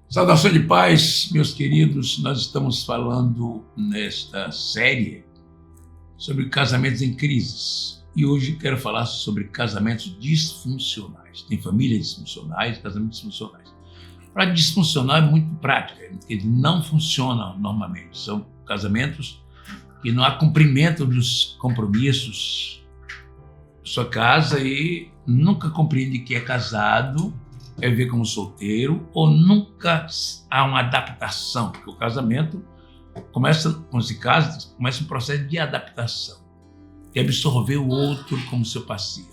Saudação de paz, meus queridos. Nós estamos falando nesta série sobre casamentos em crises. E hoje quero falar sobre casamentos disfuncionais. Tem famílias disfuncionais, casamentos disfuncionais. Para disfuncional é muito prático, eles não funcionam normalmente. São casamentos que não há cumprimento dos compromissos da sua casa e nunca compreende que é casado, é viver como solteiro, ou nunca há uma adaptação, porque o casamento começa, quando se casa, começa um processo de adaptação, de absorver o outro como seu parceiro.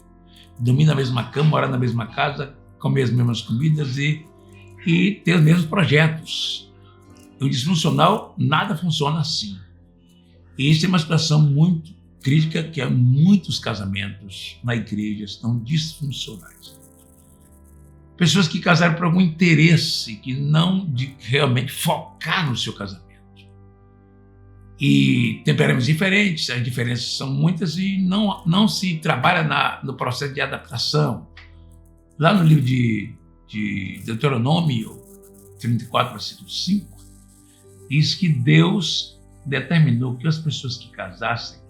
Dormir na mesma cama, morar na mesma casa, comer as mesmas comidas e ter os mesmos projetos. O disfuncional, nada funciona assim. E isso é uma situação muito crítica, que muitos casamentos na igreja estão disfuncionais. Pessoas que casaram por algum interesse, que não de realmente focar no seu casamento. E temperamentos diferentes, as diferenças são muitas e não se trabalha no processo de adaptação. Lá no livro de Deuteronômio 34, versículo 5, diz que Deus determinou que as pessoas que casassem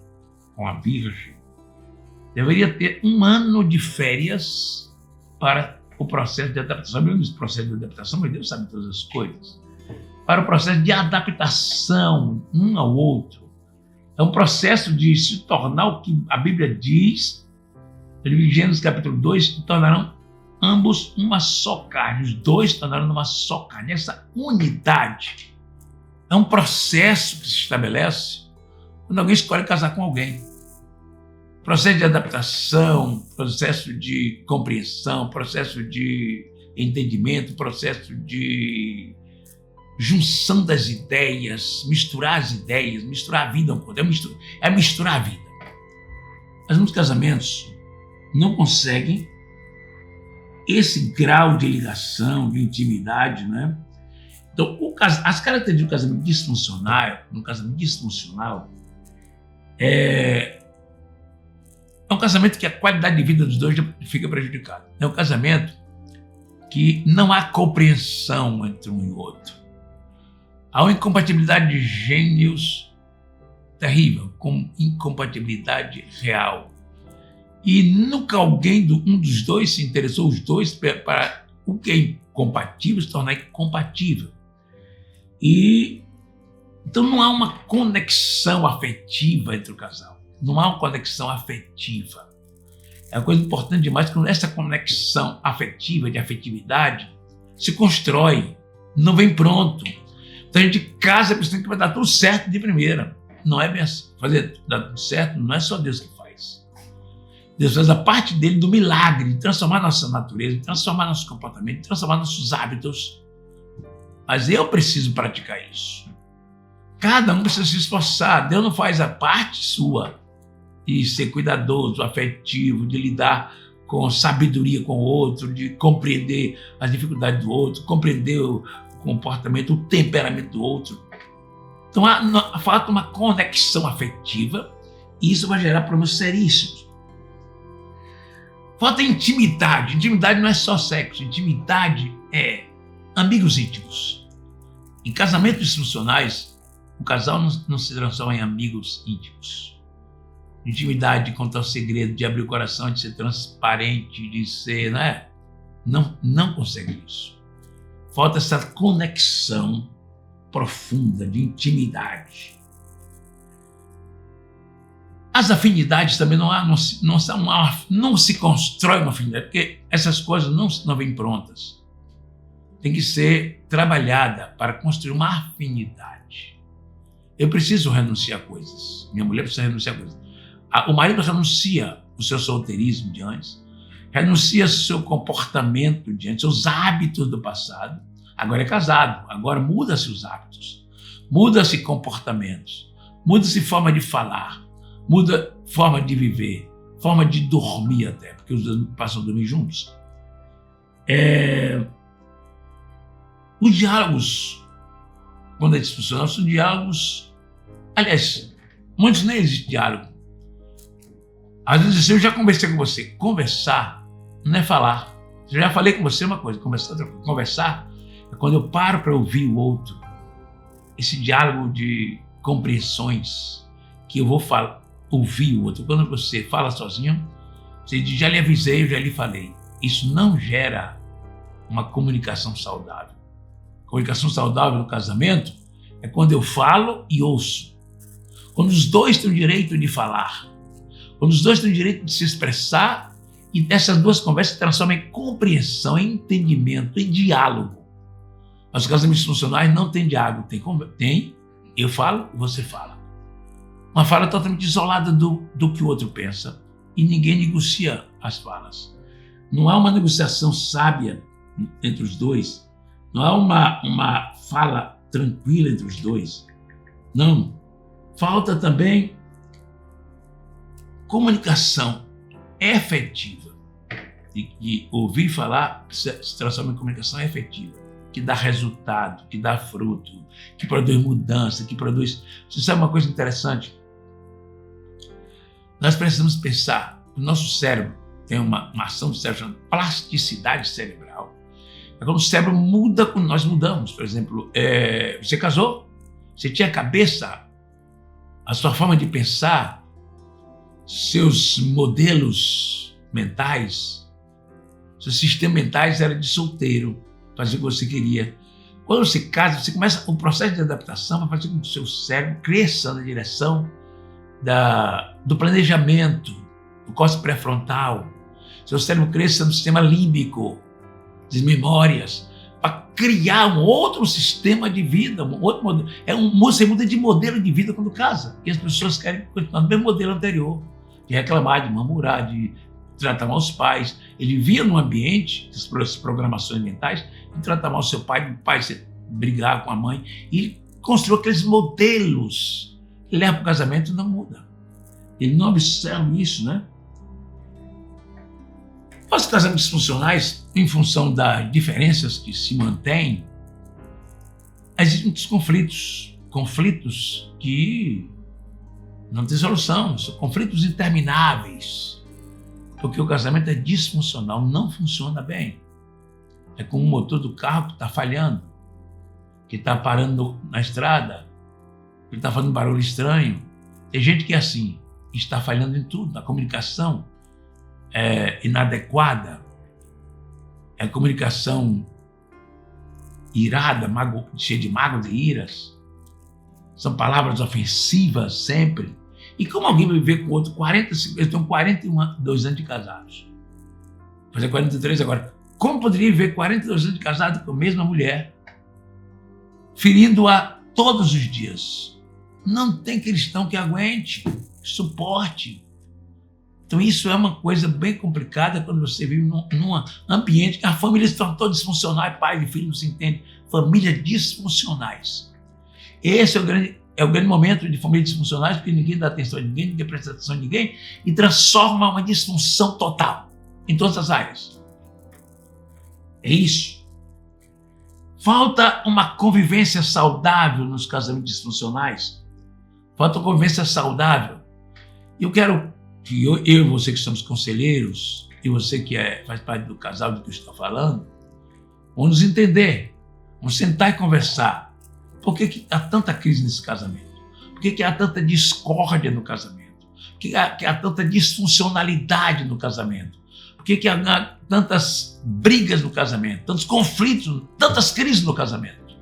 com a virgem deveriam ter 1 ano de férias para o processo de adaptação. Eu não disse processo de adaptação, mas Deus sabe todas as coisas. Para o processo de adaptação um ao outro. É um processo de se tornar o que a Bíblia diz, em Gênesis capítulo 2, que tornarão ambos uma só carne. Os dois tornaram uma só carne. Essa unidade é um processo que se estabelece quando alguém escolhe casar com alguém. Processo de adaptação, processo de compreensão, processo de entendimento, processo de junção das ideias, misturar as ideias, misturar a vida um pouco. É misturar a vida. Mas muitos casamentos não conseguem esse grau de ligação, de intimidade, né? Então, as características do casamento disfuncional, é um casamento que a qualidade de vida dos dois fica prejudicada. É um casamento que não há compreensão entre um e o outro. Há uma incompatibilidade de gênios terrível, com incompatibilidade real. E nunca um dos dois se interessou, os dois, para o que é incompatível se tornar incompatível. Então não há uma conexão afetiva entre o casal. Não há uma conexão afetiva. É uma coisa importante demais quando essa conexão afetiva, de afetividade, se constrói, não vem pronto. Então a gente casa pensando que vai dar tudo certo de primeira. Não é bem assim. Fazer dar tudo certo não é só Deus que faz. Deus faz a parte dele do milagre, de transformar nossa natureza, de transformar nosso comportamento, de transformar nossos hábitos. Mas eu preciso praticar isso. Cada um precisa se esforçar. Deus não faz a parte sua de ser cuidadoso, afetivo, de lidar com sabedoria com o outro, de compreender as dificuldades do outro, compreender o comportamento, o temperamento do outro. Então, falta uma conexão afetiva e isso vai gerar problemas seríssimos. Falta intimidade. Intimidade não é só sexo. Intimidade é amigos íntimos. Em casamentos disfuncionais, o casal não se transforma em amigos íntimos. Intimidade, de contar o segredo, de abrir o coração, de ser transparente, de ser, né? Não consegue isso. Falta essa conexão profunda de intimidade. As afinidades também não se constrói uma afinidade, porque essas coisas não vêm prontas. Tem que ser trabalhada para construir uma afinidade. Eu preciso renunciar a coisas. Minha mulher precisa renunciar a coisas. O marido renuncia o seu solteirismo de antes, renuncia o seu comportamento de antes, seus hábitos do passado. Agora é casado, agora muda-se os hábitos, muda-se comportamentos, muda-se forma de falar, muda forma de viver, forma de dormir até, porque os dois passam a dormir juntos. Os diálogos, quando é disfuncional, são diálogos. Aliás, muitos nem existe diálogo. Às vezes assim, eu já conversei com você. Conversar não é falar. Eu já falei com você uma coisa, conversar É quando eu paro para ouvir o outro. Esse diálogo de compreensões que eu vou ouvir o outro. Quando você fala sozinho, você diz, já lhe avisei, eu já lhe falei. Isso não gera uma comunicação saudável. Comunicação saudável no casamento é quando eu falo e ouço. Quando os dois têm o direito de falar. Quando os dois têm o direito de se expressar e essas duas conversas se transformam em compreensão, em entendimento, em diálogo. Mas os casamentos funcionais não tem diálogo, tem eu falo e você fala. Uma fala totalmente isolada do que o outro pensa e ninguém negocia as falas. Não há uma negociação sábia entre os dois, não há uma fala tranquila entre os dois. Não. Falta também comunicação efetiva. E ouvir falar se transforma em comunicação efetiva, que dá resultado, que dá fruto, que produz mudança, que produz... Você sabe uma coisa interessante? Nós precisamos pensar, o nosso cérebro tem uma ação do cérebro chamada plasticidade cerebral. É quando o cérebro muda quando nós mudamos. Por exemplo, você casou, você tinha a cabeça, a sua forma de pensar, seus modelos mentais, seus sistemas mentais eram de solteiro, fazer o que você queria. Quando você casa, você começa o processo de adaptação para fazer com que o seu cérebro cresça na direção do planejamento, do córtex pré-frontal. Seu cérebro cresça no sistema límbico, das memórias, para criar um outro sistema de vida, um outro modelo. Você muda de modelo de vida quando casa, e as pessoas querem continuar no mesmo modelo anterior, de reclamar, de murmurar, de tratar mal os pais. Ele vivia num ambiente, das programações mentais, de tratar mal o seu pai, o pai brigar com a mãe, e construiu aqueles modelos. Ele leva para o casamento e não muda. Ele não observa isso, né? Os casamentos disfuncionais, em função das diferenças que se mantêm, existem muitos conflitos que não têm solução, são conflitos intermináveis, porque o casamento é disfuncional, não funciona bem. É como o motor do carro que está falhando, que está parando na estrada, que está fazendo barulho estranho. Tem gente que é assim, está falhando em tudo, na comunicação é inadequada, é a comunicação irada, cheia de mágoas e iras, são palavras ofensivas sempre. E como alguém vai viver com o outro 40, eu tenho 42 anos de casados, vou fazer 43 agora, como poderia viver 42 anos de casado com a mesma mulher, ferindo-a todos os dias? Não tem cristão que aguente, que suporte. Então isso é uma coisa bem complicada quando você vive num ambiente que a família se torna toda disfuncional, pai e filho não se entendem, famílias disfuncionais. Esse é o grande momento de famílias disfuncionais, porque ninguém dá atenção a ninguém, ninguém presta atenção a ninguém, e transforma uma disfunção total em todas as áreas. É isso. Falta uma convivência saudável nos casamentos disfuncionais. Falta uma convivência saudável. E eu quero que eu e você que somos conselheiros, e você que faz parte do casal do que eu estou falando, vamos nos entender, vamos sentar e conversar. Por que há tanta crise nesse casamento? Por que há tanta discórdia no casamento? Por que há tanta disfuncionalidade no casamento? Por que há tantas brigas no casamento, tantos conflitos, tantas crises no casamento?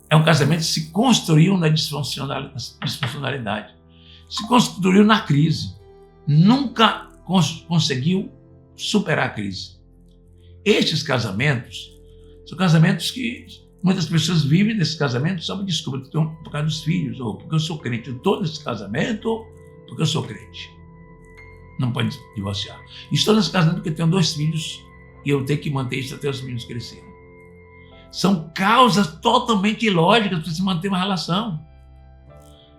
É um casamento que se construiu na disfuncionalidade. Se construiu na crise, nunca conseguiu superar a crise. Estes casamentos são casamentos que muitas pessoas vivem nesses casamentos só por desculpa, por causa dos filhos, ou porque eu sou crente. Eu estou nesse casamento porque eu sou crente. Não pode divorciar. Estou nesse casamento porque tenho 2 filhos e eu tenho que manter isso até os meninos crescerem. São causas totalmente ilógicas para se manter uma relação.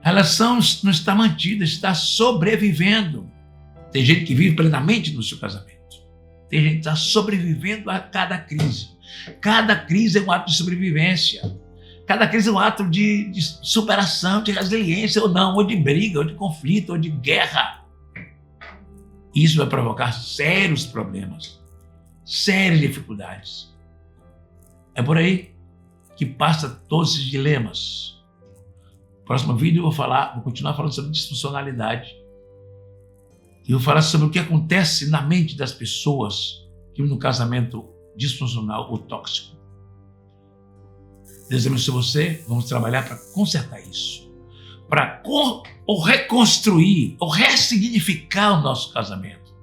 A relação não está mantida, está sobrevivendo. Tem gente que vive plenamente no seu casamento. Tem gente que está sobrevivendo a cada crise. Cada crise é um ato de sobrevivência. Cada crise é um ato de superação, de resiliência, ou não, ou de briga, ou de conflito, ou de guerra. Isso vai provocar sérios problemas, sérias dificuldades. É por aí que passa todos esses dilemas. No próximo vídeo eu vou continuar falando sobre disfuncionalidade. E vou falar sobre o que acontece na mente das pessoas que vivem num casamento disfuncional ou tóxico. Deus abençoe você. Vamos trabalhar para consertar isso. Para reconstruir, ou ressignificar o nosso casamento.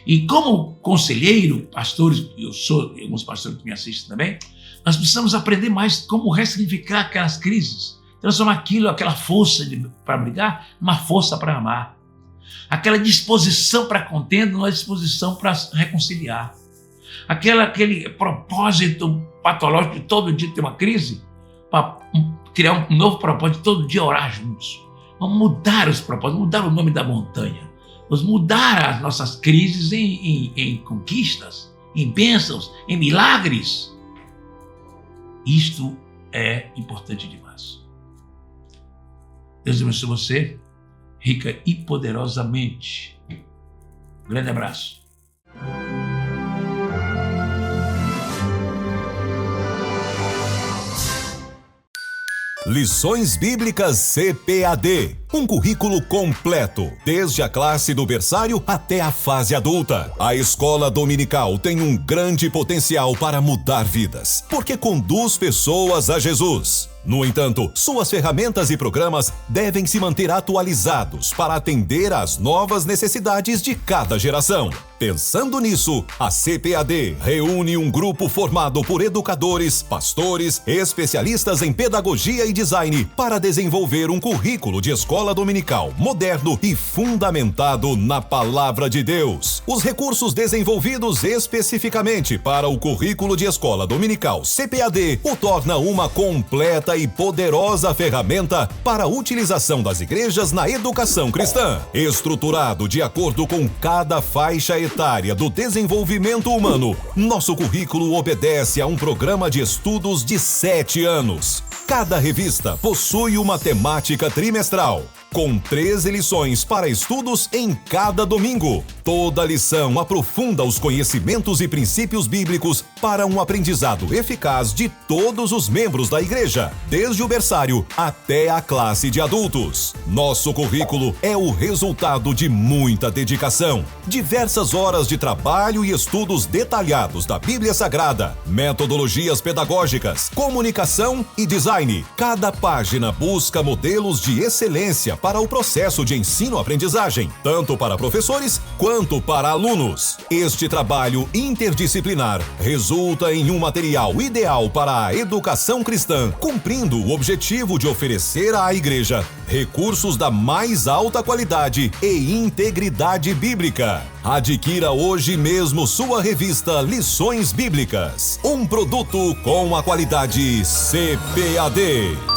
E como conselheiro, pastores, eu sou, e alguns pastores que me assistem também, nós precisamos aprender mais como ressignificar aquelas crises. Transformar aquela força para brigar, numa força para amar. Aquela disposição para contenda, numa disposição para reconciliar. Aquele propósito patológico de todo dia ter uma crise, para criar um novo propósito, todo dia orar juntos. Vamos mudar os propósitos, mudar o nome da montanha. Vamos mudar as nossas crises em conquistas, em bênçãos, em milagres. Isto é importante demais. Deus abençoe você, rica e poderosamente. Um grande abraço. Lições Bíblicas CPAD. Um currículo completo, desde a classe do berçário até a fase adulta. A escola dominical tem um grande potencial para mudar vidas, porque conduz pessoas a Jesus. No entanto, suas ferramentas e programas devem se manter atualizados para atender às novas necessidades de cada geração. Pensando nisso, a CPAD reúne um grupo formado por educadores, pastores, especialistas em pedagogia e design para desenvolver um currículo de escola dominical moderno e fundamentado na Palavra de Deus. Os recursos desenvolvidos especificamente para o currículo de escola dominical CPAD o torna uma completa e poderosa ferramenta para a utilização das igrejas na educação cristã. Estruturado de acordo com cada faixa etária do desenvolvimento humano, nosso currículo obedece a um programa de estudos de 7 anos. Cada revista possui uma temática trimestral, com 13 lições para estudos em cada domingo. Toda lição aprofunda os conhecimentos e princípios bíblicos para um aprendizado eficaz de todos os membros da igreja, desde o berçário até a classe de adultos. Nosso currículo é o resultado de muita dedicação, diversas horas de trabalho e estudos detalhados da Bíblia Sagrada, metodologias pedagógicas, comunicação e design. Cada página busca modelos de excelência para o processo de ensino-aprendizagem, tanto para professores quanto para alunos. Este trabalho interdisciplinar resulta em um material ideal para a educação cristã, cumprindo o objetivo de oferecer à igreja recursos da mais alta qualidade e integridade bíblica. Adquira hoje mesmo sua revista Lições Bíblicas, um produto com a qualidade CPAD.